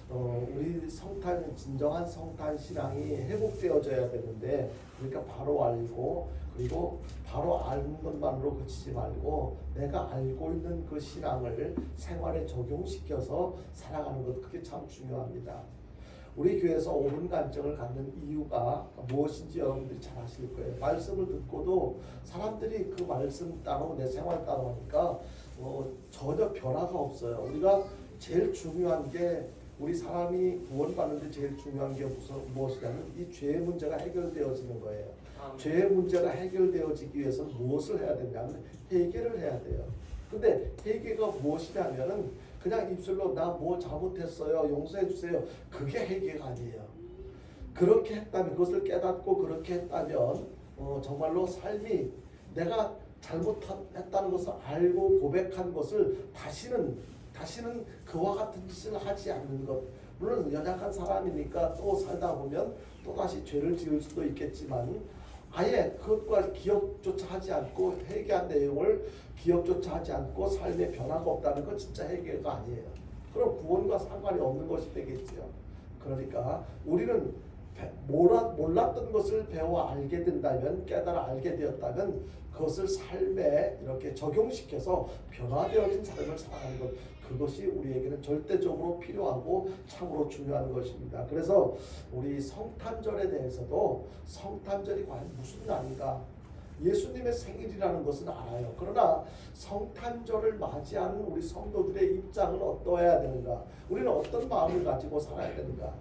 우리 진정한 성탄 신앙이 회복되어져야 되는데, 그러니까 바로 알고, 그리고 바로 아는 것만으로 그치지 말고 내가 알고 있는 그 신앙을 생활에 적용시켜서 살아가는 것, 그게 참 중요합니다. 우리 교회에서 옳은 관점을 갖는 이유가 무엇인지 여러분들이 잘 아실 거예요. 말씀을 듣고도 사람들이 그 말씀 따로 내 생활 따로 하니까 전혀 변화가 없어요. 우리가 제일 중요한 게, 우리 사람이 구원받는데 제일 중요한 게 무엇이냐면 이 죄의 문제가 해결되어지는 거예요. 죄의 문제가 해결되어지기 위해서는 무엇을 해야 되냐면 회개를 해야 돼요. 근데 회개가 무엇이냐면은 그냥 입술로 나 뭐 잘못했어요, 용서해 주세요, 그게 회개가 아니에요. 그렇게 했다면, 그것을 깨닫고 그렇게 했다면 정말로 삶이 내가 잘못했다는 것을 알고 고백한 것을 다시는 그와 같은 짓을 하지 않는 것. 물론 연약한 사람이니까 또 살다 보면 또 다시 죄를 지을 수도 있겠지만, 아예 그것과 기억조차 하지 않고, 회개한 내용을 기억조차 하지 않고 삶에 변화가 없다는 건 진짜 회개가 아니에요. 그럼 구원과 상관이 없는 것이 되겠지요. 그러니까 우리는 몰랐던 것을 배워 알게 된다면, 깨달아 알게 되었다면 그것을 삶에 이렇게 적용시켜서 변화되어진 삶을 살아가는 것, 그것이 우리에게는 절대적으로 필요하고 참으로 중요한 것입니다. 그래서 우리 성탄절에 대해서도, 성탄절이 과연 무슨 날인가, 예수님의 생일이라는 것은 알아요. 그러나 성탄절을 맞이하는 우리 성도들의 입장은 어떠해야 되는가, 우리는 어떤 마음을 가지고 살아야 되는가,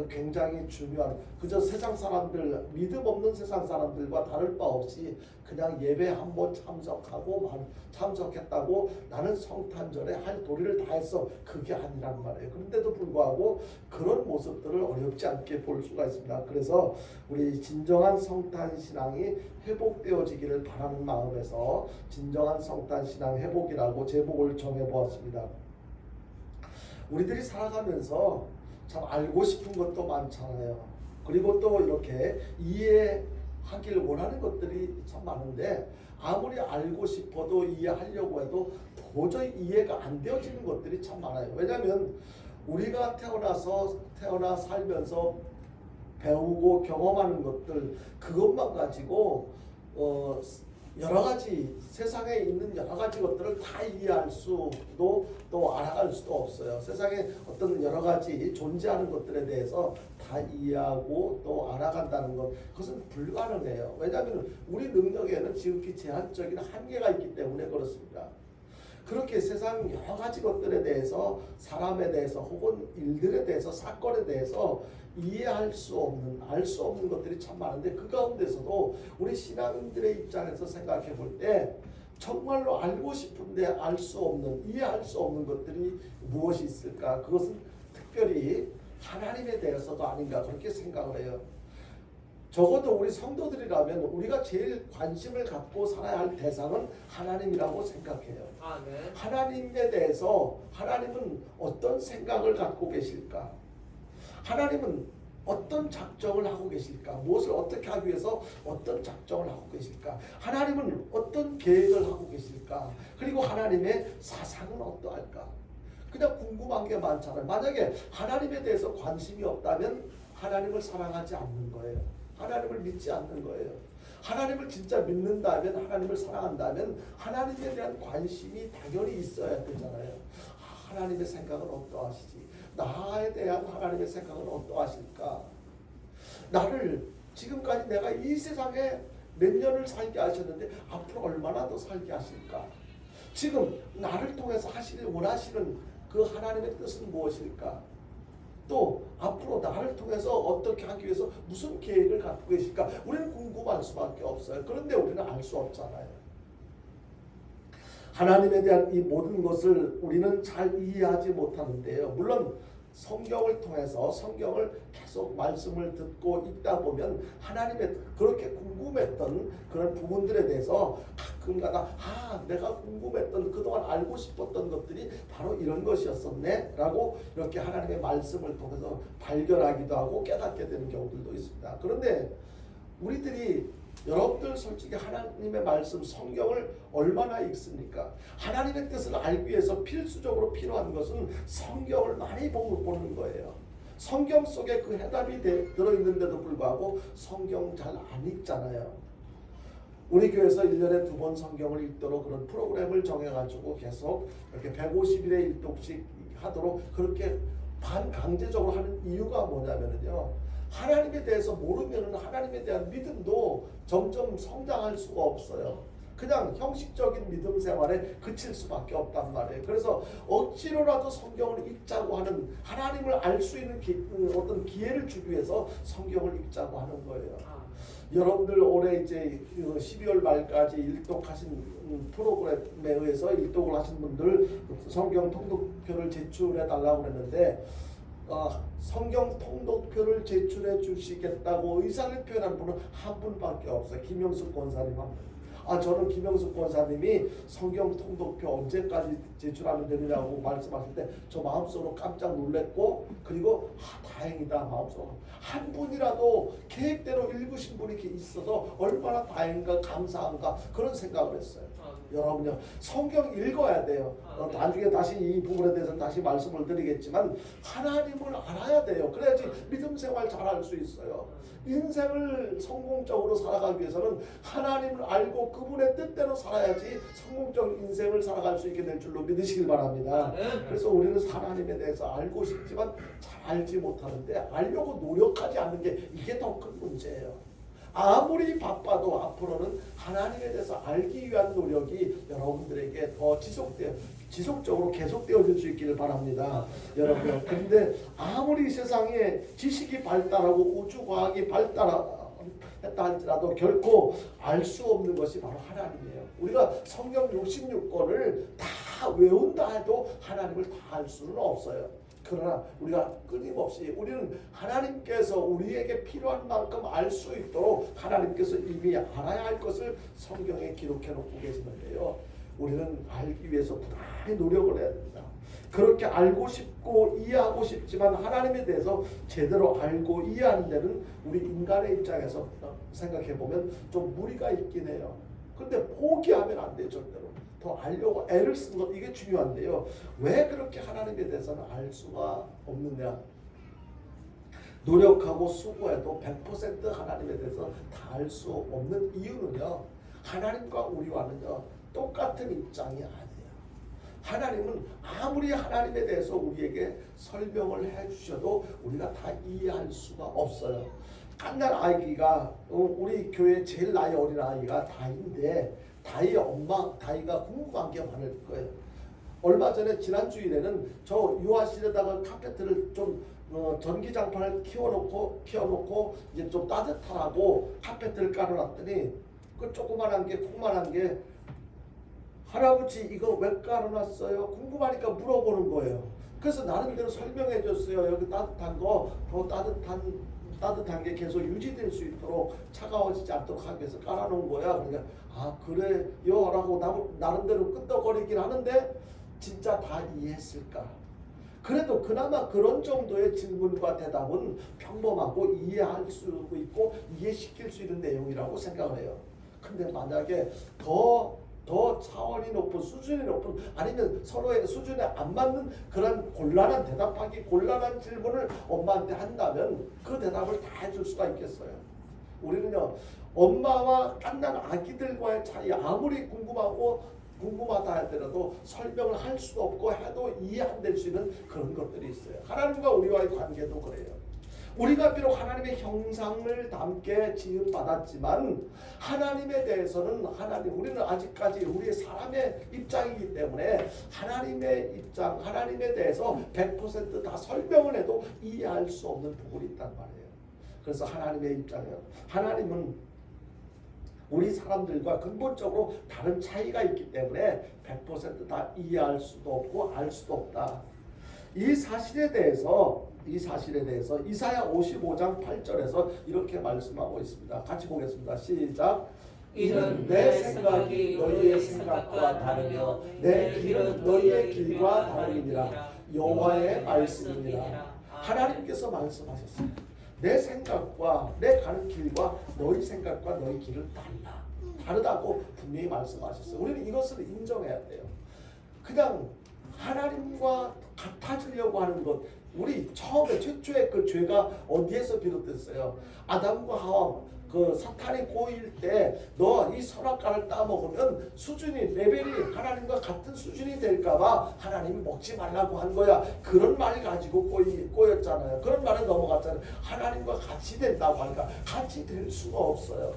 굉장히 중요한, 그저 세상 사람들, 믿음 없는 세상 사람들과 다를 바 없이 그냥 예배 한번 참석했다고 나는 성탄절에 할 도리를 다 했어, 그게 아니란 말이에요. 그런데도 불구하고 그런 모습들을 어렵지 않게 볼 수가 있습니다. 그래서 우리 진정한 성탄 신앙이 회복되어지기를 바라는 마음에서 진정한 성탄 신앙 회복이라고 제목을 정해보았습니다. 우리들이 살아가면서 참 알고 싶은 것도 많잖아요. 그리고 또 이렇게 이해하길 원하는 것들이 참 많은데, 아무리 알고 싶어도 이해하려고 해도 도저히 이해가 안 되어지는 것들이 참 많아요. 왜냐하면 우리가 태어나 살면서 배우고 경험하는 것들, 그것만 가지고 여러 가지, 세상에 있는 여러 가지 것들을 다 이해할 수도 또 알아갈 수도 없어요. 세상에 어떤 여러 가지 존재하는 것들에 대해서 다 이해하고 또 알아간다는 것, 그것은 불가능해요. 왜냐하면 우리 능력에는 지극히 제한적인 한계가 있기 때문에 그렇습니다. 그렇게 세상 여러 가지 것들에 대해서, 사람에 대해서, 혹은 일들에 대해서, 사건에 대해서 이해할 수 없는, 알 수 없는 것들이 참 많은데, 그 가운데서도 우리 신앙인들의 입장에서 생각해 볼 때 정말로 알고 싶은데 알 수 없는, 이해할 수 없는 것들이 무엇이 있을까? 그것은 특별히 하나님에 대해서도 아닌가, 그렇게 생각을 해요. 적어도 우리 성도들이라면 우리가 제일 관심을 갖고 살아야 할 대상은 하나님이라고 생각해요. 네. 하나님에 대해서, 하나님은 어떤 생각을 갖고 계실까? 하나님은 어떤 작정을 하고 계실까? 무엇을 어떻게 하기 위해서 어떤 작정을 하고 계실까? 하나님은 어떤 계획을 하고 계실까? 그리고 하나님의 사상은 어떠할까? 그냥 궁금한 게 많잖아요. 만약에 하나님에 대해서 관심이 없다면 하나님을 사랑하지 않는 거예요. 하나님을 믿지 않는 거예요. 하나님을 진짜 믿는다면, 하나님을 사랑한다면 하나님에 대한 관심이 당연히 있어야 되잖아요. 하나님의 생각은 어떠하시지? 나에 대한 하나님의 생각은 어떠하실까? 나를 지금까지 내가 이 세상에 몇 년을 살게 하셨는데 앞으로 얼마나 더 살게 하실까? 지금 나를 통해서 원하시는 그 하나님의 뜻은 무엇일까? 또 앞으로 나를 통해서 어떻게 하기 위해서 무슨 계획을 갖고 계실까? 우리는 궁금할 수밖에 없어요. 그런데 우리는 알 수 없잖아요. 하나님에 대한 이 모든 것을 우리는 잘 이해하지 못하는데요. 물론 성경을 통해서, 성경을 계속 말씀을 듣고 읽다 보면 하나님의 그렇게 궁금했던 그런 부분들에 대해서 가끔가다 내가 궁금했던, 그동안 알고 싶었던 것들이 바로 이런 것이었었네 라고 이렇게 하나님의 말씀을 통해서 발견하기도 하고 깨닫게 되는 경우들도 있습니다. 그런데 우리들이 여러분들 솔직히 하나님의 말씀 성경을 얼마나 읽습니까? 하나님의 뜻을 알기 위해서 필수적으로 필요한 것은 성경을 많이 보는 거예요. 성경 속에 그 해답이 들어있는데도 불구하고 성경 잘 안 읽잖아요. 우리 교회에서 1년에 2번 성경을 읽도록 그런 프로그램을 정해가지고 계속 이렇게 150일에 1독씩 하도록 그렇게 반강제적으로 하는 이유가 뭐냐면요, 하나님에 대해서 모르면 하나님에 대한 믿음도 점점 성장할 수가 없어요. 그냥 형식적인 믿음 생활에 그칠 수밖에 없단 말이에요. 그래서 억지로라도 성경을 읽자고 하는, 하나님을 알 수 있는 어떤 기회를 주기 위해서 성경을 읽자고 하는 거예요. 여러분들 올해 이제 12월 말까지 일독하신 프로그램에 의해서 일독을 하신 분들 성경 통독표를 제출해 달라고 그랬는데, 성경 통독표를 제출해 주시겠다고 의사를 표현한 분은 한 분밖에 없어요. 김영숙 권사님 한 분. 저는 김영숙 권사님이 성경 통독표 언제까지 제출하면 되느냐고 말씀하실 때 저 마음속으로 깜짝 놀랐고, 그리고 다행이다 마음속으로 한 분이라도 계획대로 읽으신 분이 이렇게 있어서 얼마나 다행인가 감사한가 그런 생각을 했어요. 여러분요, 성경 읽어야 돼요. 나중에 다시 이 부분에 대해서 다시 말씀을 드리겠지만 하나님을 알아야 돼요. 그래야지 믿음 생활 잘할 수 있어요. 인생을 성공적으로 살아가기 위해서는 하나님을 알고 그분의 뜻대로 살아야지 성공적인 인생을 살아갈 수 있게 될 줄로 믿으시길 바랍니다. 그래서 우리는 하나님에 대해서 알고 싶지만 잘 알지 못하는데, 알려고 노력하지 않는 게 이게 더 큰 문제예요. 아무리 바빠도 앞으로는 하나님에 대해서 알기 위한 노력이 여러분들에게 더 지속적으로 계속되어질 수 있기를 바랍니다. 여러분, 근데 아무리 세상에 지식이 발달하고 우주과학이 발달했다 할지라도 결코 알 수 없는 것이 바로 하나님이에요. 우리가 성경 66권을 다 외운다 해도 하나님을 다 알 수는 없어요. 그러나 우리가 끊임없이 우리는 하나님께서 우리에게 필요한 만큼 알 수 있도록 하나님께서 이미 알아야 할 것을 성경에 기록해 놓고 계시는데요, 우리는 알기 위해서 부단히 노력을 해야 됩니다. 그렇게 알고 싶고 이해하고 싶지만 하나님에 대해서 제대로 알고 이해하는 데는 우리 인간의 입장에서 생각해 보면 좀 무리가 있긴 해요. 근데 포기하면 안 돼요. 절대로 더 알려고 애를 쓰는 것, 이게 중요한데요, 왜 그렇게 하나님에 대해서는 알 수가 없느냐? 노력하고 수고해도 100% 하나님에 대해서 다 알 수 없는 이유는요, 하나님과 우리와는요 똑같은 입장이 아니에요. 하나님은 아무리 하나님에 대해서 우리에게 설명을 해주셔도 우리가 다 이해할 수가 없어요. 갓난 아기가, 우리 교회 제일 나이 어린 아이가 다인데, 다이의 엄마, 다이가 궁금한 게 많을 거예요. 얼마 전에 지난 주일에는 저 유아실에다가 카페트를 좀 전기장판을 키워놓고 이제 좀 따뜻하라고 카페트를 깔아놨더니 그 조그만한 게 콩만한 게, 할아버지 이거 왜 깔아놨어요? 궁금하니까 물어보는 거예요. 그래서 나름대로 설명해 줬어요. 여기 따뜻한 거 더 따뜻한 게 계속 유지될 수 있도록 차가워지지 않도록 하기 위해서 깔아놓은 거야. 그러니까 그래요 라고 나름대로 끄떡거리긴 하는데 진짜 다 이해했을까? 그래도 그나마 그런 정도의 질문과 대답은 평범하고 이해할 수 있고 이해시킬 수 있는 내용이라고 생각을 해요. 근데 만약에 더 차원이 높은, 수준이 높은, 아니면 서로의 수준에 안 맞는 그런 곤란한 질문을 엄마한테 한다면 그 대답을 다 해줄 수가 있겠어요? 우리는요, 엄마와 갓난 아기들과의 차이, 아무리 궁금하다 하더라도 설명을 할 수도 없고 해도 이해 안 될 수 있는 그런 것들이 있어요. 하나님과 우리와의 관계도 그래요. 우리가 비록 하나님의 형상을 담게 지음받았지만 하나님에 대해서는 우리는 아직까지 우리의 사람의 입장이기 때문에 하나님의 입장, 하나님에 대해서 100% 다 설명을 해도 이해할 수 없는 부분이 있단 말이에요. 그래서 하나님의 입장이요, 하나님은 우리 사람들과 근본적으로 다른 차이가 있기 때문에 100% 다 이해할 수도 없고 알 수도 없다. 이 사실에 대해서 이사야 55장 8절에서 이렇게 말씀하고 있습니다. 같이 보겠습니다. 시작. 이는 내 생각이 너희의 생각과 다르며 내 길은 너희의 길과 다름이니라. 여호와의 말씀이니라. 하나님께서 말씀하셨어요. 내 생각과 내 가는 길과 너희 생각과 너희 길은 다르다고 분명히 말씀하셨어요. 우리는 이것을 인정해야 돼요. 그냥 하나님과 같아지려고 하는 것, 우리 처음에 최초의 그 죄가 어디에서 비롯됐어요? 아담과 하와 그 사탄이 꼬일 때 너 이 선악과를 따먹으면 수준이 레벨이 하나님과 같은 수준이 될까봐 하나님이 먹지 말라고 한 거야. 그런 말 가지고 꼬였잖아요. 그런 말에 넘어갔잖아요. 하나님과 같이 된다고 하니까 같이 될 수가 없어요.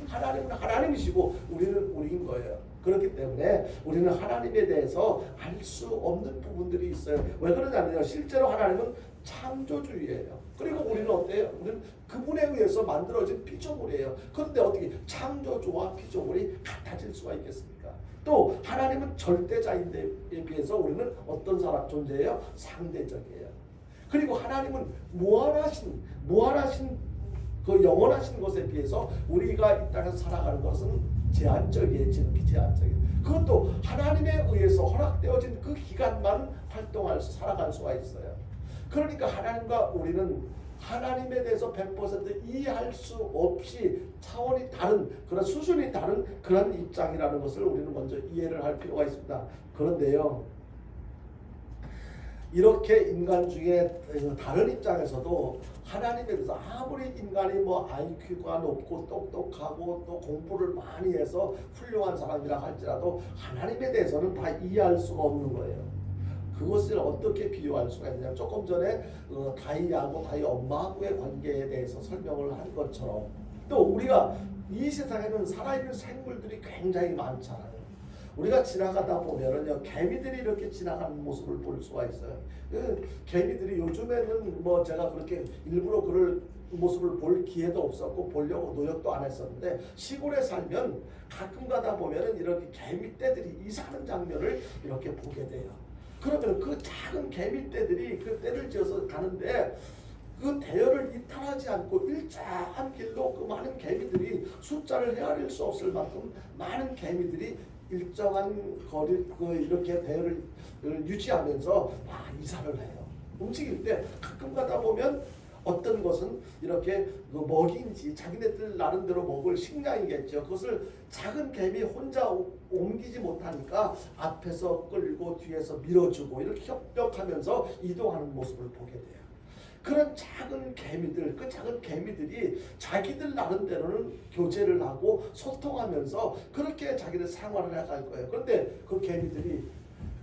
하나님은 하나님이시고 우리는 우리인 거예요. 그렇기 때문에 우리는 하나님에 대해서 알 수 없는 부분들이 있어요. 왜 그러냐면요, 실제로 하나님은 창조주의예요. 그리고 우리는 어때요? 우리는 그분에 의해서 만들어진 피조물이에요. 그런데 어떻게 창조주와 피조물이 같아질 수가 있겠습니까? 또 하나님은 절대자인데 비해서 우리는 어떤 존재예요? 상대적이에요. 그리고 하나님은 무한하신 그 영원하신 것에 비해서 우리가 이 땅에서 살아가는 것은 제한적이에요. 지극히 제한적이에요. 그것도 하나님에 의해서 허락되어진 그 기간만 살아갈 수가 있어요. 그러니까 하나님과 우리는 하나님에 대해서 100% 이해할 수 없이 차원이 다른, 그런 수준이 다른 그런 입장이라는 것을 우리는 먼저 이해를 할 필요가 있습니다. 그런데요, 이렇게 인간 중에 다른 입장에서도 하나님에 대해서 아무리 인간이 뭐 IQ가 높고 똑똑하고 또 공부를 많이 해서 훌륭한 사람이라 할지라도 하나님에 대해서는 다 이해할 수가 없는 거예요. 그것을 어떻게 비유할 수가 있냐면, 조금 전에 다이하고 다이 엄마하고의 관계에 대해서 설명을 한 것처럼, 또 우리가 이 세상에는 살아있는 생물들이 굉장히 많잖아요. 우리가 지나가다 보면은요, 개미들이 이렇게 지나가는 모습을 볼 수가 있어요. 그 개미들이 요즘에는 뭐 제가 그렇게 일부러 그럴 모습을 볼 기회도 없었고 보려고 노력도 안 했었는데, 시골에 살면 가끔 가다 보면은 이렇게 개미떼들이 이사하는 장면을 이렇게 보게 돼요. 그러면 그 작은 개미떼들이 그 떼를 지어서 가는데 그 대열을 이탈하지 않고 일자한 길로 그 많은 개미들이 숫자를 헤아릴 수 없을 만큼 많은 개미들이 일정한 거리 이렇게 대열을 유지하면서 이사를 해요. 움직일 때 가끔 가다 보면 어떤 것은 이렇게 그 먹이인지 자기네들 나름대로 먹을 식량이겠죠. 그것을 작은 개미 혼자 옮기지 못하니까 앞에서 끌고 뒤에서 밀어주고 이렇게 협력하면서 이동하는 모습을 보게 돼요. 그런 작은 개미들, 그 작은 개미들이 자기들 나름대로는 교제를 하고 소통하면서 그렇게 자기들 생활을 해갈 거예요. 그런데 그 개미들이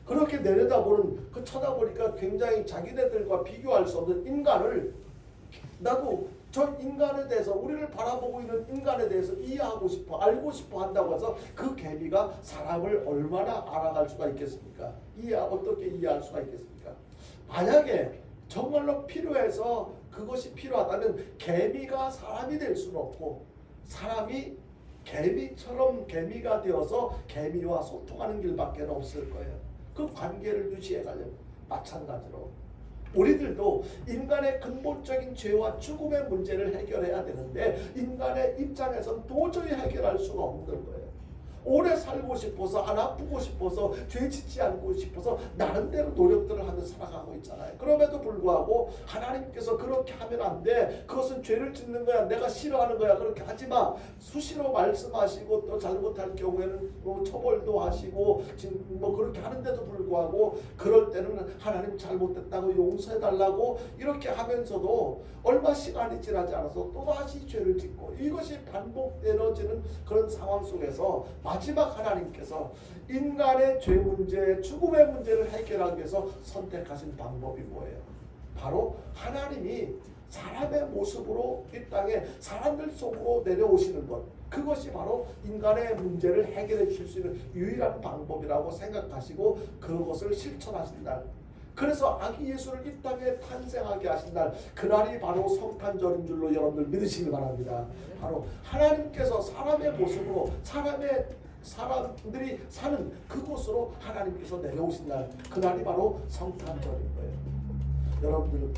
그렇게 내려다보는 그 쳐다보니까 굉장히 자기네들과 비교할 수 없는 인간을, 나도 저 인간에 대해서, 우리를 바라보고 있는 인간에 대해서 이해하고 싶어, 알고 싶어 한다고 해서 그 개미가 사람을 얼마나 알아갈 수가 있겠습니까? 어떻게 이해할 수가 있겠습니까? 만약에 정말로 필요해서 그것이 필요하다면 개미가 사람이 될 수는 없고, 사람이 개미처럼 개미가 되어서 개미와 소통하는 길밖에 없을 거예요. 그 관계를 유지해 가려면 마찬가지로 우리들도 인간의 근본적인 죄와 죽음의 문제를 해결해야 되는데, 인간의 입장에서는 도저히 해결할 수가 없는 거예요. 오래 살고 싶어서, 안 아프고 싶어서, 죄 짓지 않고 싶어서 나름대로 노력들을 하면서 살아가고 있잖아요. 그럼에도 불구하고 하나님께서 그렇게 하면 안 돼, 그것은 죄를 짓는 거야, 내가 싫어하는 거야, 그렇게 하지 마, 수시로 말씀하시고, 또 잘못할 경우에는 뭐 처벌도 하시고 지금 뭐 그렇게 하는데도 불구하고 그럴 때는 하나님 잘못됐다고 용서해달라고 이렇게 하면서도 얼마 시간이 지나지 않아서 또다시 죄를 짓고, 이것이 반복되어지는 그런 상황 속에서 마지막 하나님께서 인간의 죄 문제, 죽음의 문제를 해결하기 위해서 선택하신 방법이 뭐예요? 바로 하나님이 사람의 모습으로 이 땅에 사람들 속으로 내려오시는 것, 그것이 바로 인간의 문제를 해결해 주실 수 있는 유일한 방법이라고 생각하시고 그것을 실천하신 날, 그래서 아기 예수를 이 땅에 탄생하게 하신 날, 그날이 바로 성탄절인 줄로 여러분들 믿으시기 바랍니다. 바로 하나님께서 사람의 모습으로 사람들이 사는 그곳으로 하나님께서 내려오신 날, 그날이 바로 성탄절인 거예요. 여러분들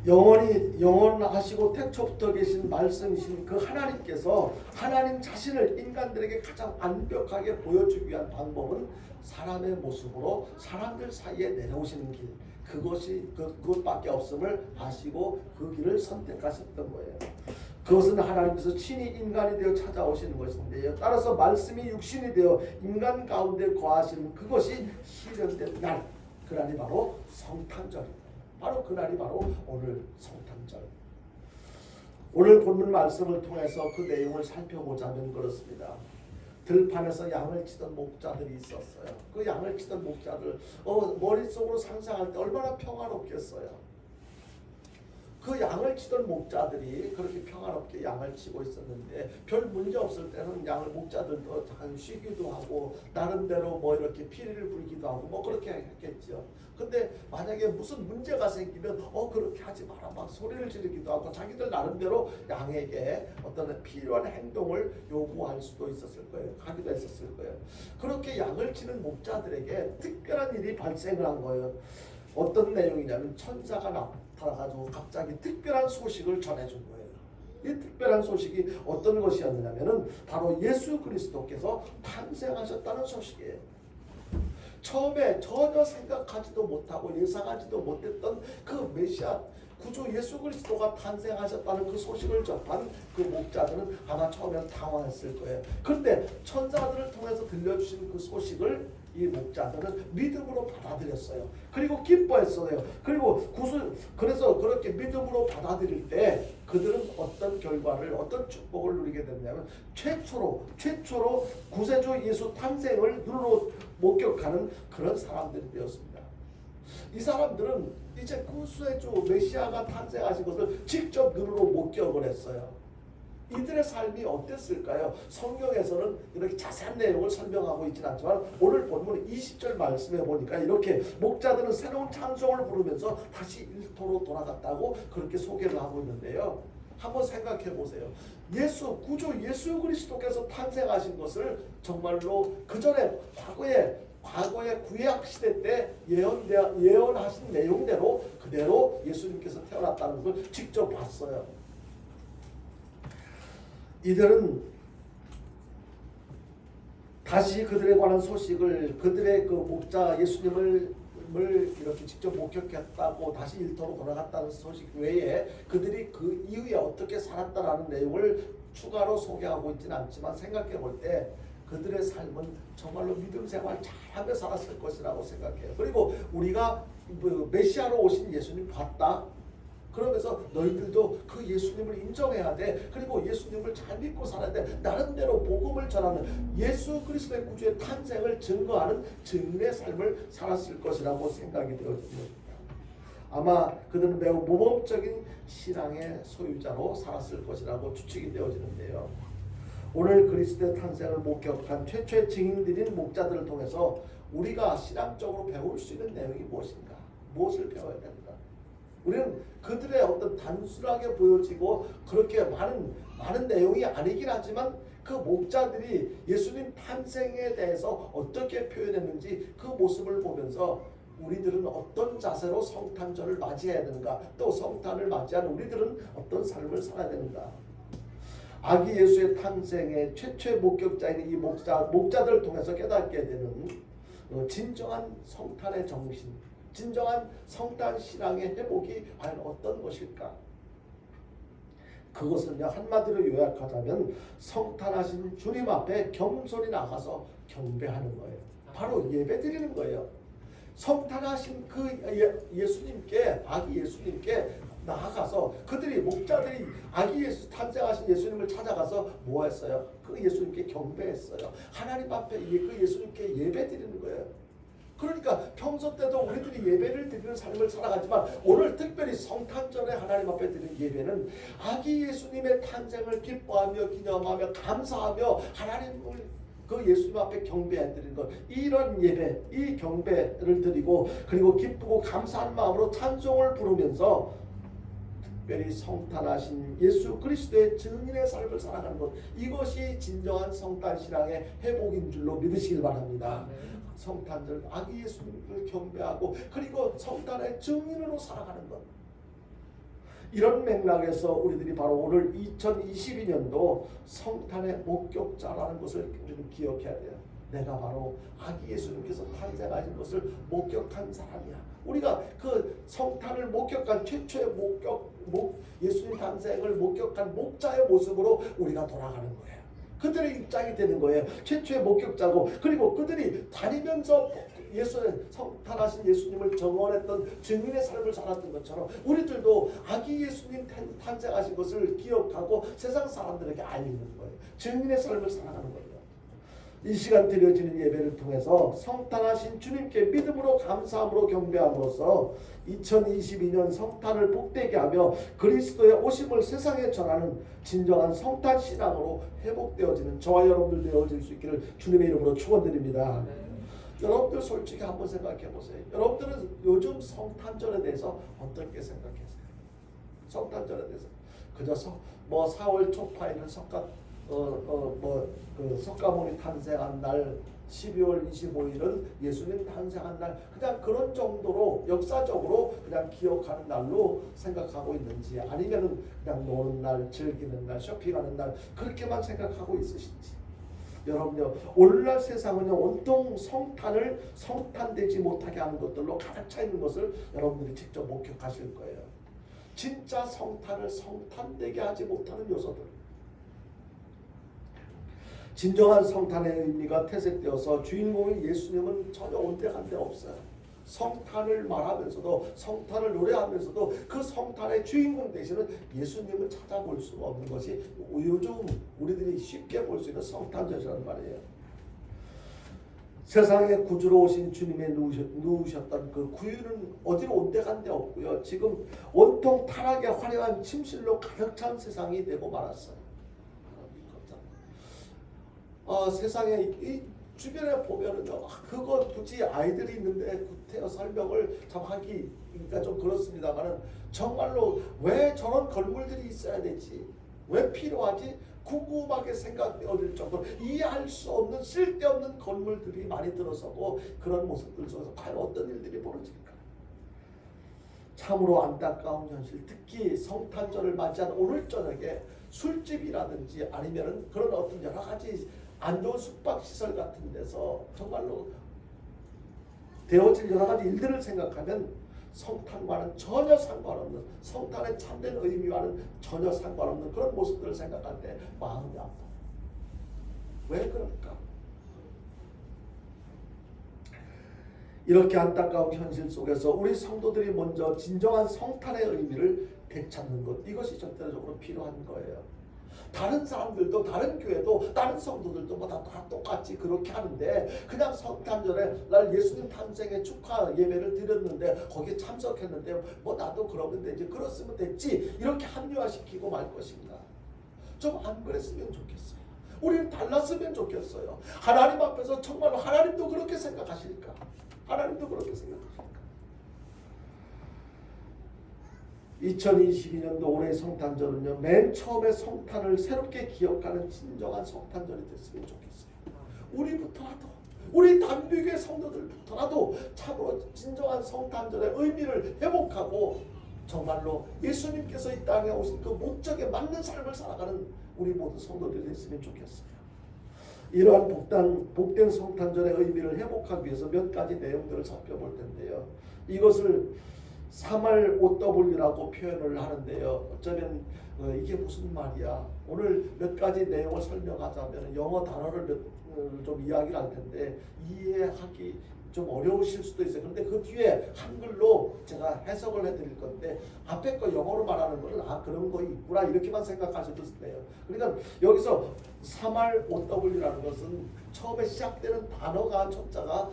영원히 영원하시고 태초부터 계신 말씀이신 그 하나님께서 하나님 자신을 인간들에게 가장 완벽하게 보여주기 위한 방법은 사람의 모습으로 사람들 사이에 내려오시는 길, 그것밖에 없음을 아시고 그 길을 선택하셨던 거예요. 그것은 하나님께서 친히 인간이 되어 찾아오시는 것인데요. 따라서 말씀이 육신이 되어 인간 가운데 거하시는 그것이 실현된 날, 그날이 바로 성탄절입니다. 바로 그날이 바로 오늘 성탄절. 오늘 본문 말씀을 통해서 그 내용을 살펴보자면 그렇습니다. 들판에서 양을 치던 목자들이 있었어요. 그 양을 치던 목자들 머릿속으로 상상할 때 얼마나 평화롭겠어요. 그 양을 치던 목자들이 그렇게 평화롭게 양을 치고 있었는데 별 문제 없을 때는 양을 목자들도 잠깐 쉬기도 하고 나름대로 뭐 이렇게 피리를 불기도 하고 뭐 그렇게 했겠죠. 근데 만약에 무슨 문제가 생기면 그렇게 하지 마라 막 소리를 지르기도 하고 자기들 나름대로 양에게 어떤 필요한 행동을 요구할 수도 있었을 거예요. 하기도 했었을 거예요. 그렇게 양을 치는 목자들에게 특별한 일이 발생을 한 거예요. 어떤 내용이냐면 천사가 나타나가지고 갑자기 특별한 소식을 전해준 거예요. 이 특별한 소식이 어떤 것이었느냐면은 바로 예수 그리스도께서 탄생하셨다는 소식이에요. 처음에 전혀 생각하지도 못하고 예상하지도 못했던 그 메시아 구주 예수 그리스도가 탄생하셨다는 그 소식을 접한 그 목자들은 아마 처음에는 당황했을 거예요. 그런데 천사들을 통해서 들려주신 그 소식을 이 목자들은 믿음으로 받아들였어요. 그리고 기뻐했어요. 그래서 그렇게 믿음으로 받아들일 때 그들은 어떤 결과를, 어떤 축복을 누리게 됐냐면 최초로 구세주 예수 탄생을 눈으로 목격하는 그런 사람들이 되었습니다. 이 사람들은 이제 구세주 메시아가 탄생하신 것을 직접 눈으로 목격을 했어요. 이들의 삶이 어땠을까요? 성경에서는 이렇게 자세한 내용을 설명하고 있지는 않지만 오늘 본문 20절 말씀에 보니까 이렇게 목자들은 새로운 찬송을 부르면서 다시 일터로 돌아갔다고 그렇게 소개를 하고 있는데요. 한번 생각해 보세요. 구주 예수 그리스도께서 탄생하신 것을 정말로 그전에 과거의 구약 시대 때 예언하신 내용대로 그대로 예수님께서 태어났다는 걸 직접 봤어요. 이들은 다시 그들에 관한 소식을 그들의 그 목자 예수님을 이렇게 직접 목격했다고 다시 일터로 돌아갔다는 소식 외에 그들이 그 이후에 어떻게 살았다라는 내용을 추가로 소개하고 있지는 않지만 생각해 볼 때 그들의 삶은 정말로 믿음 생활 잘하며 살았을 것이라고 생각해요. 그리고 우리가 메시아로 오신 예수님 봤다. 그러면서 너희들도 그 예수님을 인정해야 돼. 그리고 예수님을 잘 믿고 살아야 돼. 나름대로 복음을 전하는 예수 그리스도의 구주의 탄생을 증거하는 증인의 삶을 살았을 것이라고 생각이 되어집니다. 아마 그들은 매우 모범적인 신앙의 소유자로 살았을 것이라고 추측이 되어지는데요. 오늘 그리스도의 탄생을 목격한 최초의 증인들인 목자들을 통해서 우리가 신앙적으로 배울 수 있는 내용이 무엇인가? 무엇을 배워야 됩니까? 우리는 그들의 어떤 단순하게 보여지고 그렇게 많은 내용이 아니긴 하지만 그 목자들이 예수님 탄생에 대해서 어떻게 표현했는지 그 모습을 보면서 우리들은 어떤 자세로 성탄절을 맞이해야 되는가, 또 성탄을 맞이한 우리들은 어떤 삶을 살아야 되는가. 아기 예수의 탄생의 최초의 목격자인 이 목자들을 통해서 깨닫게 되는 진정한 성탄의 정신, 진정한 성탄 신앙의 회복이 과연 어떤 것일까? 그것은요, 한마디로 요약하자면 성탄하신 주님 앞에 겸손히 나가서 경배하는 거예요. 바로 예배드리는 거예요. 성탄하신 그 예수님께, 아기 예수님께 나아가서 그들이 목자들이 아기 예수 탄생하신 예수님을 찾아가서 뭐 했어요? 그 예수님께 경배했어요. 하나님 앞에 그 예수님께 예배드리는 거예요. 그러니까 평소 때도 우리들이 예배를 드리는 삶을 살아가지만 오늘 특별히 성탄절에 하나님 앞에 드리는 예배는 아기 예수님의 탄생을 기뻐하며 기념하며 감사하며 하나님을 그 예수님 앞에 경배해드리는 것, 이런 예배, 이 경배를 드리고 그리고 기쁘고 감사한 마음으로 찬송을 부르면서 특별히 성탄하신 예수 그리스도의 증인의 삶을 살아가는 것, 이것이 진정한 성탄 신앙의 회복인 줄로 믿으시길 바랍니다. 성탄절 아기 예수님을 경배하고 그리고 성탄의 증인으로 살아가는 것, 이런 맥락에서 우리들이 바로 오늘 2022년도 성탄의 목격자라는 것을 우리는 기억해야 돼요. 내가 바로 아기 예수님께서 탄생하신 것을 목격한 사람이야. 우리가 그 성탄을 목격한 최초의 예수님 탄생을 목격한 목자의 모습으로 우리가 돌아가는 거예요. 그들의 입장이 되는 거예요. 최초의 목격자고, 그리고 그들이 다니면서 성탄하신 예수님을 정언했던 증인의 삶을 살았던 것처럼 우리들도 아기 예수님 탄생하신 것을 기억하고 세상 사람들에게 알리는 거예요. 증인의 삶을 살아가는 거예요. 이 시간 드려지는 예배를 통해서 성탄하신 주님께 믿음으로 감사함으로 경배함으로써 2022년 성탄을 복되게 하며 그리스도의 오심을 세상에 전하는 진정한 성탄 신앙으로 회복되어지는 저와 여러분들 되어질 수 있기를 주님의 이름으로 축원드립니다. 여러분들 솔직히 한번 생각해 보세요. 여러분들은 요즘 성탄절에 대해서 어떻게 생각하세요? 성탄절에 대해서 그저 4월 초파에는 석가모니 탄생한 날 12월 25일은 예수님 탄생한 날, 그냥 그런 정도로 역사적으로 그냥 기억하는 날로 생각하고 있는지, 아니면은 그냥 노는 날, 즐기는 날, 쇼핑하는 날 그렇게만 생각하고 있으신지. 여러분요, 오늘날 세상은요 온통 성탄을 성탄되지 못하게 하는 것들로 가득 차 있는 것을 여러분들이 직접 목격하실 거예요. 진짜 성탄을 성탄되게 하지 못하는 요소들, 진정한 성탄의 의미가 퇴색되어서 주인공인 예수님은 전혀 온데간데 없어요. 성탄을 말하면서도, 성탄을 노래하면서도 그 성탄의 주인공 되시는 예수님을 찾아볼 수가 없는 것이 요즘 우리들이 쉽게 볼 수 있는 성탄절이라는 말이에요. 세상에 구주로 오신 주님의 누우셨던 그 구유는 어디로 온데간데 없고요. 지금 온통 타락의 화려한 침실로 가득 찬 세상이 되고 말았어요. 세상에 이 주변에 보면은요, 그거 굳이 아이들이 있는데 구태여 설명을 참 하기가 좀 그렇습니다만은 정말로 왜 저런 건물들이 있어야 되지? 왜 필요하지? 궁금하게 생각되어질 정도로 이해할 수 없는 쓸데없는 건물들이 많이 들어서고, 그런 모습들 속에서 과연 어떤 일들이 벌어질까? 참으로 안타까운 현실, 특히 성탄절을 맞이한 오늘 저녁에 술집이라든지 아니면은 그런 어떤 여러 가지 안 좋은 숙박시설 같은 데서 정말로 되어질 여러 가지 일들을 생각하면 성탄과는 전혀 상관없는, 성탄의 참된 의미와는 전혀 상관없는 그런 모습들을 생각할 때 마음이 아파. 왜 그럴까? 이렇게 안타까운 현실 속에서 우리 성도들이 먼저 진정한 성탄의 의미를 되찾는 것, 이것이 절대적으로 필요한 거예요. 다른 사람들도, 다른 교회도, 다른 성도들도 다 똑같이 그렇게 하는데, 그냥 성탄절에 날 예수님 탄생의 축하 예배를 드렸는데 거기에 참석했는데 나도 그러면 되지, 그렇으면 됐지, 이렇게 합리화시키고 말 것인가? 좀 안 그랬으면 좋겠어요. 우리는 달랐으면 좋겠어요. 하나님 앞에서 정말로 하나님도 그렇게 생각하실까? 하나님도 그렇게 생각하실까? 2022년도 올해의 성탄절은요, 맨 처음에 성탄을 새롭게 기억하는 진정한 성탄절이 됐으면 좋겠어요. 우리부터라도, 우리 단비교회 성도들부터라도 참으로 진정한 성탄절의 의미를 회복하고 정말로 예수님께서 이 땅에 오신 그 목적에 맞는 삶을 살아가는 우리 모든 성도들이 됐으면 좋겠어요. 이러한 복된 성탄절의 의미를 회복하기 위해서 몇 가지 내용들을 살펴볼 텐데요. 이것을 3할 OW라고 표현을 하는데요. 어쩌면 이게 무슨 말이야? 오늘 몇 가지 내용을 설명하자면 영어 단어를 좀 이야기를 할 텐데 이해하기 좀 어려우실 수도 있어요. 그런데 그 뒤에 한글로 제가 해석을 해드릴 건데, 앞에 거 영어로 말하는 거는 그런 거 있구나 이렇게만 생각하셔도 돼요. 그러니까 여기서 3할 OW라는 것은 처음에 시작되는 단어가, 첫자가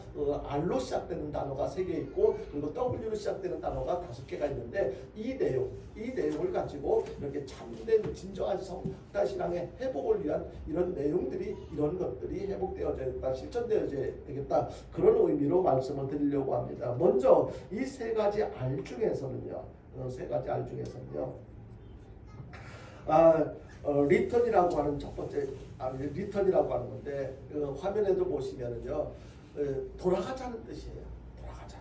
R로 시작되는 단어가 3개 있고, 그리고 W로 시작되는 단어가 5개가 있는데, 이 내용을 가지고 이렇게 참된 진정한 성탄 신앙의 회복을 위한 이런 내용들이, 이런 것들이 회복되어져야겠다, 실천되어져야 되겠다, 그런 의미로 말씀을 드리려고 합니다. 먼저 이 3가지 R 중에서는요, 리턴이라고 하는 첫 번째, 리턴이라고 하는 건데, 화면에도 보시면은요, 돌아가자는 뜻이에요. 돌아가자.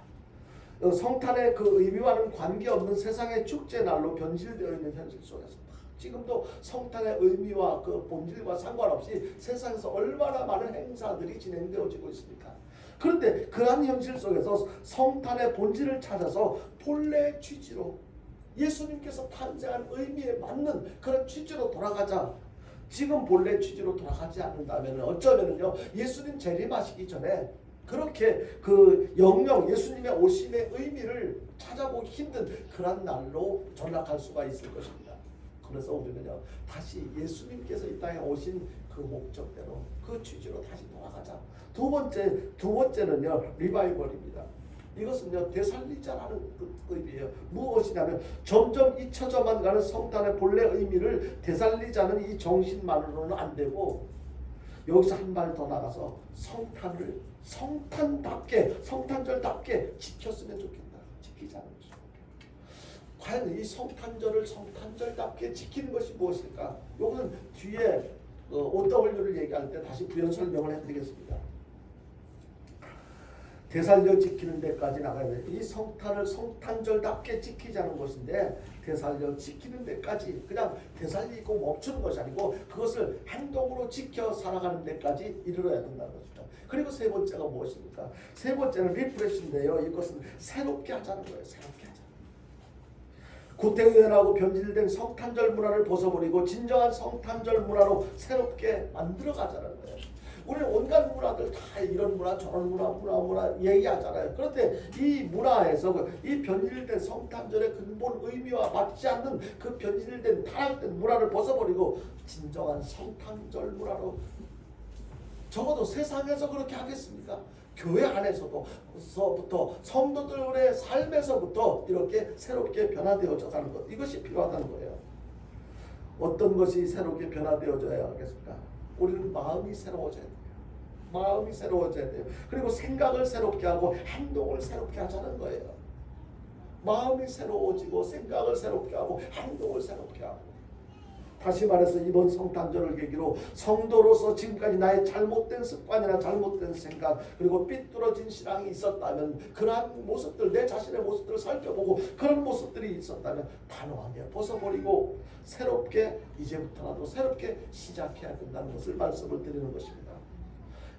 성탄의 그 의미와는 관계없는 세상의 축제 날로 변질되어 있는 현실 속에서 지금도 성탄의 의미와 그 본질과 상관없이 세상에서 얼마나 많은 행사들이 진행되어지고 있습니까? 그런데 그러한 현실 속에서 성탄의 본질을 찾아서 본래의 취지로 예수님께서 탄생한 의미에 맞는 그런 취지로 돌아가자. 지금 본래 취지로 돌아가지 않는다면 어쩌면요 예수님 재림하시기 전에 그렇게 그 영영 예수님의 오심의 의미를 찾아보기 힘든 그런 날로 전락할 수가 있을 것입니다. 그래서 우리는요 다시 예수님께서 이 땅에 오신 그 목적대로 그 취지로 다시 돌아가자. 두 번째는요 리바이벌입니다. 이것은요 되살리자라는 의미예요. 무엇이냐면 점점 잊혀져만 가는 성탄의 본래 의미를 되살리자는 이 정신만으로는 안 되고 여기서 한 발 더 나가서 성탄을 성탄절답게 지켰으면 좋겠다. 지키자는 것이죠. 과연 이 성탄절을 성탄절답게 지키는 것이 무엇일까? 이거는 뒤에 OW를 얘기할 때 다시 부연 설명을 해드리겠습니다. 되살려 지키는 데까지 나가야 돼. 이 성탄을 성탄절답게 지키자는 것인데 되살려 지키는 데까지 그냥 되살리고 멈추는 것이 아니고 그것을 행동으로 지켜 살아가는 데까지 이르러야 된다는 것입니다. 그리고 세 번째가 무엇입니까? 세 번째는 리프레시인데요. 이것은 새롭게 하자는 거예요. 새롭게 하자. 구태의연하고 변질된 성탄절 문화를 벗어버리고 진정한 성탄절 문화로 새롭게 만들어가자는 거예요. 우리는 온갖 문화들 다 이런 문화 저런 문화 얘기하잖아요. 그런데 이 문화에서 이 변질된 성탄절의 근본 의미와 맞지 않는 그 변질된 타락된 문화를 벗어버리고 진정한 성탄절 문화로 적어도 세상에서 그렇게 하겠습니까? 교회 안에서부터 성도들의 삶에서부터 이렇게 새롭게 변화되어져 가는 것, 이것이 필요하다는 거예요. 어떤 것이 새롭게 변화되어져야 하겠습니까? 우리는 마음이 새로워져야 돼요. 마음이 새로워져야 돼요. 그리고 생각을 새롭게 하고 행동을 새롭게 하자는 거예요. 마음이 새로워지고 생각을 새롭게 하고 행동을 새롭게 하고. 다시 말해서 이번 성탄절을 계기로 성도로서 지금까지 나의 잘못된 습관이나 잘못된 생각 그리고 삐뚤어진 신앙이 있었다면 그러한 모습들 내 자신의 모습들을 살펴보고 그런 모습들이 있었다면 단호하게 벗어버리고 새롭게 이제부터라도 새롭게 시작해야 된다는 것을 말씀을 드리는 것입니다.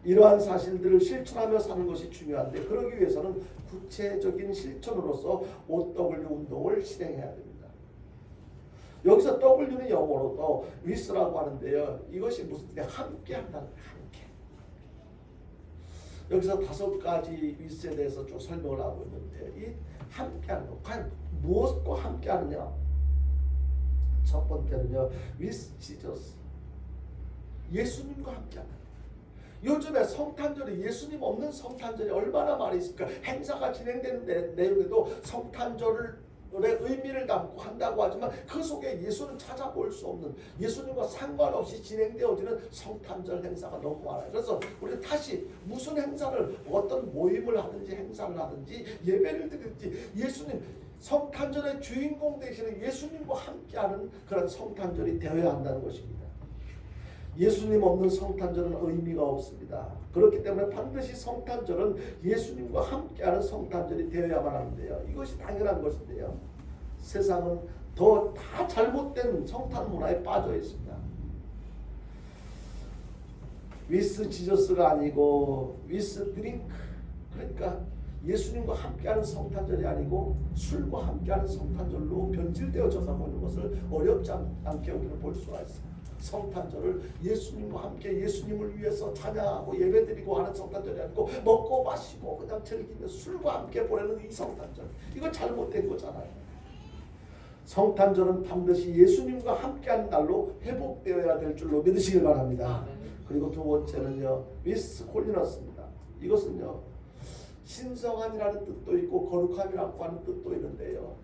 이러한 사실들을 실천하며 사는 것이 중요한데 그러기 위해서는 구체적인 실천으로서 OW 운동을 실행해야 됩니다. 여기서 W는 영어로 또 with라고 하는데요. 이것이 무슨 함께 한다는 거예요. 함께. 여기서 5가지 with에 대해서 쭉 설명을 하고 있는데 이 함께하는 거 과연 무엇과 함께하느냐? 첫 번째는요. with Jesus. 예수님과 함께한다. 요즘에 성탄절이 예수님 없는 성탄절이 얼마나 많이 있습니까? 행사가 진행되는 내용에도 성탄절을 의미를 담고 한다고 하지만 그 속에 예수는 찾아볼 수 없는 예수님과 상관없이 진행되어지는 성탄절 행사가 너무 많아요. 그래서 우리 다시 무슨 행사를 어떤 모임을 하든지 행사를 하든지 예배를 드리든지 예수님 성탄절의 주인공 되시는 예수님과 함께하는 그런 성탄절이 되어야 한다는 것입니다. 예수님 없는 성탄절은 의미가 없습니다. 그렇기 때문에 반드시 성탄절은 예수님과 함께하는 성탄절이 되어야만 하는데요. 이것이 당연한 것인데요. 세상은 다 잘못된 성탄 문화에 빠져 있습니다. 위스 지저스가 아니고 위스 드링크, 그러니까 예수님과 함께하는 성탄절이 아니고 술과 함께하는 성탄절로 변질되어져 가고 있는 것을 어렵지 않게 우리는 볼 수가 있습니다. 성탄절을 예수님과 함께 예수님을 위해서 찬양하고 예배드리고 하는 성탄절이 아니고 먹고 마시고 그냥 즐기며 술과 함께 보내는 이 성탄절, 이거 잘못된 거잖아요. 성탄절은 반드시 예수님과 함께하는 날로 회복되어야 될 줄로 믿으시길 바랍니다. 그리고 두 번째는요, with holiness입니다. 이것은요, 신성함이라는 뜻도 있고 거룩함이라고 하는 뜻도 있는데요.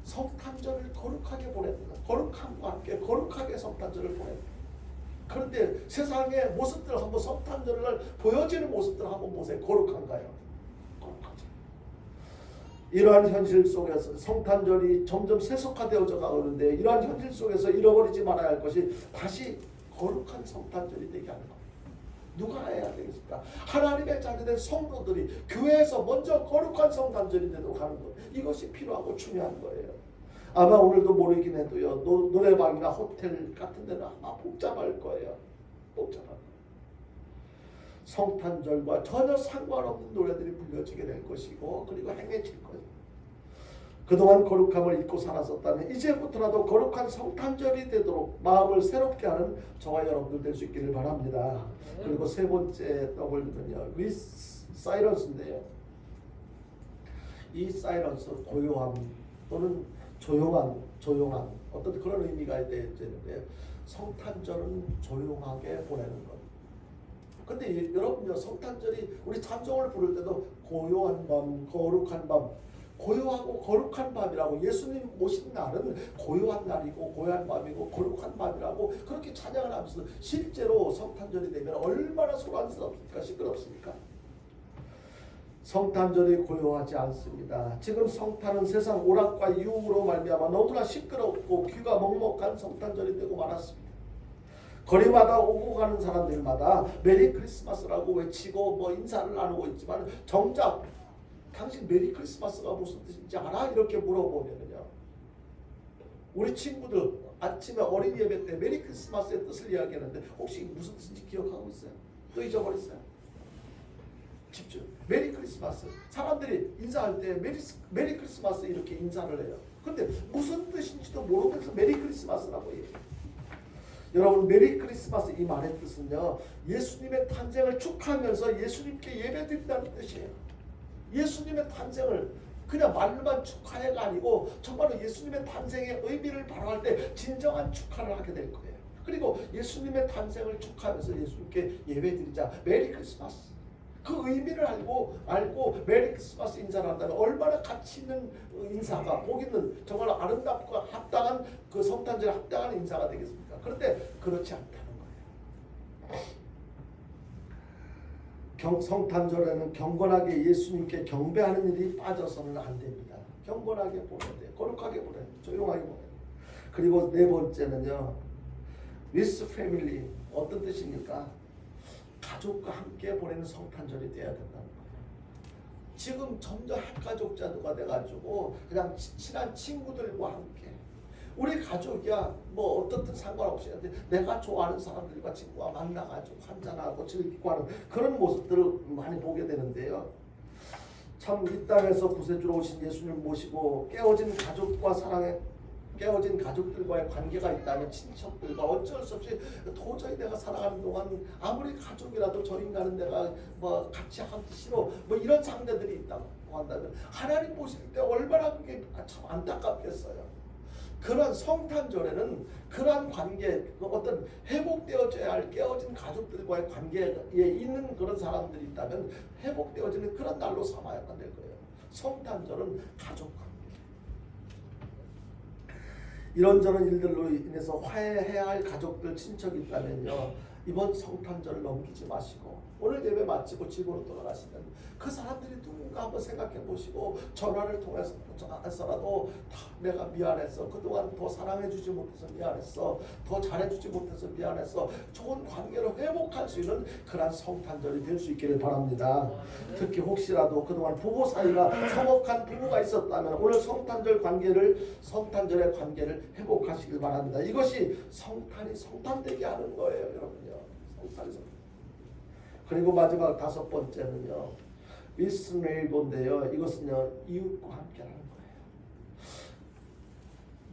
성탄절을 거룩하게 보냅니다. 거룩함과 함께 거룩하게 성탄절을 보냅니다. 그런데 세상의 모습들 한번 성탄절을 보여지는 모습들 한번 보세요. 거룩한가요? 거룩하죠. 이러한 현실 속에서 성탄절이 점점 세속화되어져 가고 있는데 이러한 현실 속에서 잃어버리지 말아야 할 것이 다시 거룩한 성탄절이 되게 하는 겁니다. 누가 해야 되겠습니까? 하나님의 자녀된 성도들이 교회에서 먼저 거룩한 성탄절이 되도록 하는 것, 이것이 필요하고 중요한 거예요. 아마 오늘도 모르긴 해도요, 노래방이나 호텔 같은 데는 아마 복잡할 거예요. 복잡할 거예요. 성탄절과 전혀 상관없는 노래들이 불려지게 될 것이고, 그리고 행해질 거예요. 그동안 거룩함을 잊고 살았었다면 이제부터라도 거룩한 성탄절이 되도록 마음을 새롭게 하는 저와 여러분들 될 수 있기를 바랍니다. 그리고 세 번째 W는요, with silence인데요. 이 silence, 고요함 또는 조용한 어떤 그런 의미가 되는데요. 성탄절은 조용하게 보내는 것. 근데 여러분요, 성탄절이 우리 찬송을 부를 때도 고요한 밤, 거룩한 밤, 고요하고 거룩한 밤이라고, 예수님 오신 날은 고요한 날이고 고요한 밤이고 거룩한 밤이라고 그렇게 찬양을 하면서 실제로 성탄절이 되면 얼마나 소란스럽습니까? 시끄럽습니까? 성탄절이 고요하지 않습니다. 지금 성탄은 세상 오락과 유혹으로 말미암아 너무나 시끄럽고 귀가 먹먹한 성탄절이 되고 말았습니다. 거리마다 오고 가는 사람들마다 메리 크리스마스라고 외치고 뭐 인사를 나누고 있지만, 정작 당신 메리 크리스마스가 무슨 뜻인지 알아? 이렇게 물어보면요, 우리 친구들 아침에 어린이 예배 때 메리 크리스마스의 뜻을 이야기하는데 혹시 무슨 뜻인지 기억하고 있어요? 또 잊어버렸어요? 집중. 메리 크리스마스. 사람들이 인사할 때 메리 크리스마스 이렇게 인사를 해요. 근데 무슨 뜻인지도 모르면서 메리 크리스마스라고 해요. 여러분, 메리 크리스마스 이 말의 뜻은요, 예수님의 탄생을 축하하면서 예수님께 예배드린다는 뜻이에요. 예수님의 탄생을 그냥 말로만 축하해가 아니고 정말로 예수님의 탄생의 의미를 발휘할 때 진정한 축하를 하게 될 거예요. 그리고 예수님의 탄생을 축하하면서 예수님께 예배드리자. 메리 크리스마스. 그 의미를 알고 메리 크리스마스 인사를 한다면 얼마나 가치 있는 인사가, 복 있는, 정말 아름답고 합당한 그 성탄절에 합당한 인사가 되겠습니까? 그런데 그렇지 않다는 거예요. 성탄절에는 경건하게 예수님께 경배하는 일이 빠져서는 안 됩니다. 경건하게 보내야 돼요. 거룩하게 보내야 돼요. 조용하게 보내야 돼요. 그리고 네 번째는요, with family. 어떤 뜻입니까? 가족과 함께 보내는 성탄절이 돼야 된다는 거예요. 지금 점점 핵가족자가 돼가지고 그냥 친한 친구들과 함께, 우리 가족이야 뭐 어떻든 상관없이 내가 좋아하는 사람들과 친구와 만나가지고 한잔하고 즐기고 하는 그런 모습들을 많이 보게 되는데요. 참 이 땅에서 구세주로 오신 예수님을 모시고 깨어진 가족들과의 관계가 있다면, 친척들과 어쩔 수 없이 도저히 내가 살아가는 동안 아무리 가족이라도 저 인간은 내가 뭐 같이 하기 싫어 뭐 이런 상대들이 있다고 한다면, 하나님 보실 때 얼마나 그게 참 안타깝겠어요. 그런 성탄절에는 그러한 관계, 어떤 회복되어져야 할 깨어진 가족들과의 관계에 있는 그런 사람들이 있다면 회복되어지는 그런 날로 삼아야만 될 거예요. 성탄절은 가족과 이런저런 일들로 인해서 화해해야 할 가족들, 친척이 있다면요, 이번 성탄절을 넘기지 마시고 오늘 예배 마치고 집으로 돌아가시면 그 사람들이 누군가 한번 생각해 보시고, 전화를 통해서라도 내가 미안했어, 그동안 더 사랑해주지 못해서 미안했어, 더 잘해주지 못해서 미안했어, 좋은 관계로 회복할 수 있는 그런 성탄절이 될 수 있기를 바랍니다. 특히 혹시라도 그동안 부부 사이가 서먹한 부부가 있었다면 오늘 성탄절의 관계를 회복하시길 바랍니다. 이것이 성탄이 성탄되게 하는 거예요, 여러분요. 성탄이. 그리고 마지막 다섯 번째는요, 미스네이버인데요. 이것은요, 이웃과 함께하는 거예요.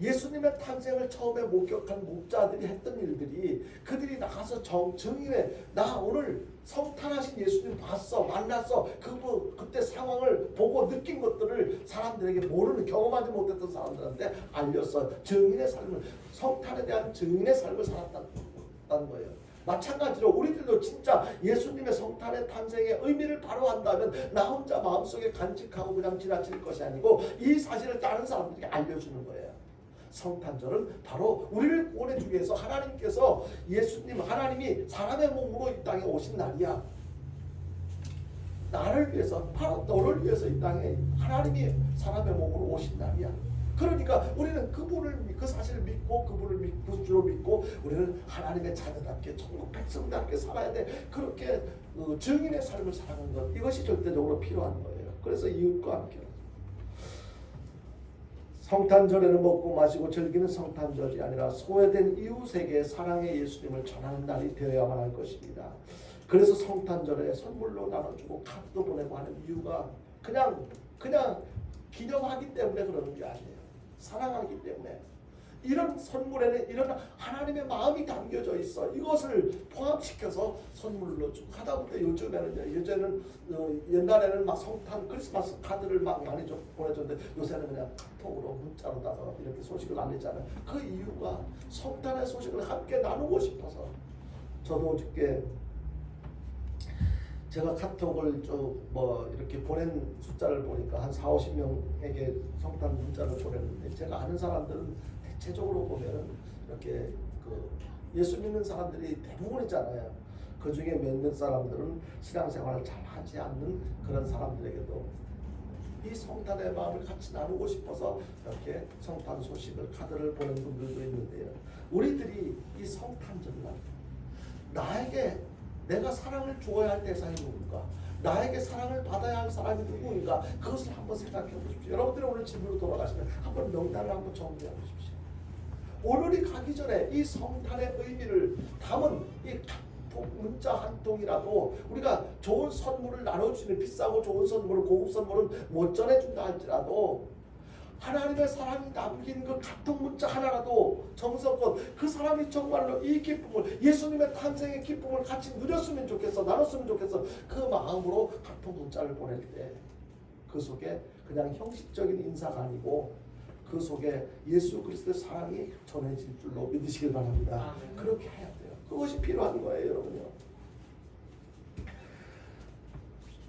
예수님의 탄생을 처음에 목격한 목자들이 했던 일들이, 그들이 나가서 증인해, 나 오늘 성탄하신 예수님 봤어, 만났어, 그때 상황을 보고 느낀 것들을 사람들에게 모르는, 경험하지 못했던 사람들한테 알렸어. 증인의 삶을, 성탄에 대한 증인의 삶을 살았다는 거예요. 마찬가지로 우리들도 진짜 예수님의 성탄의 탄생의 의미를 바로 한다면 나 혼자 마음속에 간직하고 그냥 지나칠 것이 아니고 이 사실을 다른 사람들에게 알려주는 거예요. 성탄절은 바로 우리를 구원해주기 위해서 하나님께서, 하나님이 사람의 몸으로 이 땅에 오신 날이야. 나를 위해서, 바로 너를 위해서 이 땅에 하나님이 사람의 몸으로 오신 날이야. 그러니까 우리는 그 사실을 믿고 그분을 믿고 주로 믿고 우리는 하나님의 자녀답게 천국 백성답게 살아야 돼. 그렇게 증인의 삶을 살아가는 것, 이것이 절대적으로 필요한 거예요. 그래서 이웃과 함께 성탄절에는 먹고 마시고 즐기는 성탄절이 아니라 소외된 이웃에게 사랑의 예수님을 전하는 날이 되어야만 할 것입니다. 그래서 성탄절에 선물로 나눠주고 카드도 보내고 하는 이유가 그냥 기념하기 때문에 그러는 게 아니에요. 사랑하기 때문에. 이런 선물에는 이런 하나님의 마음이 담겨져 있어. 이것을 포함시켜서 선물로 주고 하다못해 요즘에는 옛날에는 막 성탄 크리스마스 카드를 막 많이 보내줬는데 요새는 그냥 카톡으로 문자로다가 이렇게 소식을 알리잖아요. 그 이유가 성탄의 소식을 함께 나누고 싶어서. 저도 어저께 제가 카톡을 이렇게 보낸 숫자를 보니까 한 40~50명에게 성탄 문자를 보냈는데, 제가 아는 사람들은 대체적으로 보면은 이렇게 예수 믿는 사람들이 대부분이잖아요. 그 중에 몇몇 사람들은 신앙생활을 잘 하지 않는 그런 사람들에게도 이 성탄의 마음을 같이 나누고 싶어서 이렇게 성탄 소식을 카드를 보낸 분들도 있는데요. 우리들이 이 성탄절날 나에게 내가 사랑을 주어야 할 대상이 누군가, 나에게 사랑을 받아야 할 사람이 누구인가, 그것을 한번 생각해 보십시오. 여러분들이 오늘 집으로 돌아가시면 한번 명단을 한번 정리해 보십시오. 오늘이 가기 전에 이 성탄의 의미를 담은 이 문자 한 통이라도 우리가 좋은 선물을 나눠주는, 비싸고 좋은 선물을, 고급 선물은 못 전해준다 할지라도 하나님의 사랑이 담긴 그 카톡 문자 하나라도 정성껏 그 사람이 정말로 이 기쁨을, 예수님의 탄생의 기쁨을 같이 누렸으면 좋겠어, 나눴으면 좋겠어, 그 마음으로 카톡 문자를 보낼 때 그 속에 그냥 형식적인 인사가 아니고 그 속에 예수 그리스도의 사랑이 전해질 줄로 믿으시길 바랍니다. 그렇게 해야 돼요. 그것이 필요한 거예요, 여러분요.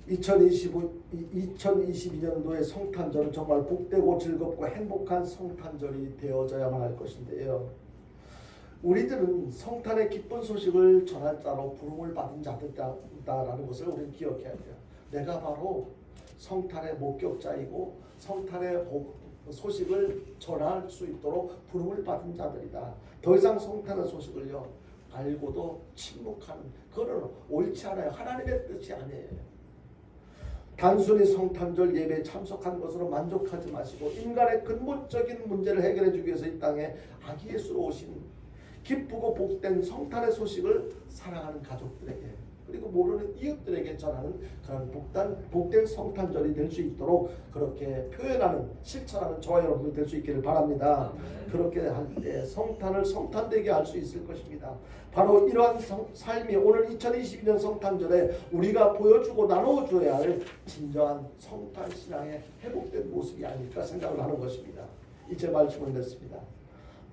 2022년도의 성탄절은 정말 복되고 즐겁고 행복한 성탄절이 되어져야만 할 것인데요. 우리들은 성탄의 기쁜 소식을 전할 자로 부름을 받은 자들이다라는 것을 우리는 기억해야 돼요. 내가 바로 성탄의 목격자이고 성탄의 소식을 전할 수 있도록 부름을 받은 자들이다. 더 이상 성탄의 소식을요 알고도 침묵하는, 그거는 옳지 않아요. 하나님의 뜻이 아니에요. 단순히 성탄절 예배에 참석한 것으로 만족하지 마시고 인간의 근본적인 문제를 해결해 주기 위해서 이 땅에 아기 예수로 오신 기쁘고 복된 성탄의 소식을 사랑하는 가족들에게 그리고 모르는 이웃들에게 전하는 그런 복된 성탄절이 될 수 있도록 그렇게 표현하는, 실천하는 저와 여러분들 될 수 있기를 바랍니다. 그렇게 할 때 성탄을 성탄되게 할 수 있을 것입니다. 바로 이러한 삶이 오늘 2022년 성탄절에 우리가 보여주고 나눠줘야 할 진정한 성탄 신앙의 회복된 모습이 아닐까 생각을 하는 것입니다. 이제 말씀을 냈습니다.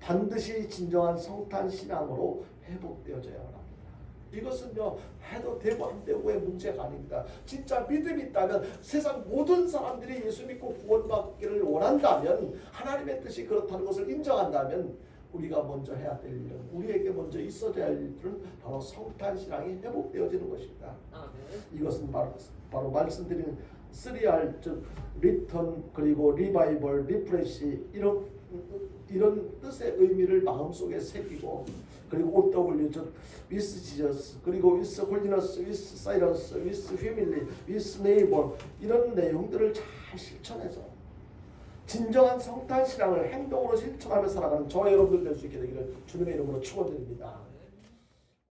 반드시 진정한 성탄 신앙으로 회복되어져야 합니다. 이것은요 해도 되고 안 되고의 문제가 아닙니다. 진짜 믿음이 있다면 세상 모든 사람들이 예수 믿고 구원받기를 원한다면, 하나님의 뜻이 그렇다는 것을 인정한다면 우리가 먼저 해야 될 일은, 우리에게 먼저 있어야 할 일은 바로 성탄 신앙이 회복되어지는 것입니다. 이것은 바로 말씀드린 3R, 즉 리턴, 그리고 리바이벌, 리프레시, 이런 뜻의 의미를 마음속에 새기고, 그리고 OW, 즉 with Jesus, 그리고 with holiness, with silence, with family, with neighbor, 이런 내용들을 잘 실천해서 진정한 성탄 신앙을 행동으로 실천하며 살아가는 저와 여러분들 될 수 있게 되기를 주님의 이름으로 축원드립니다.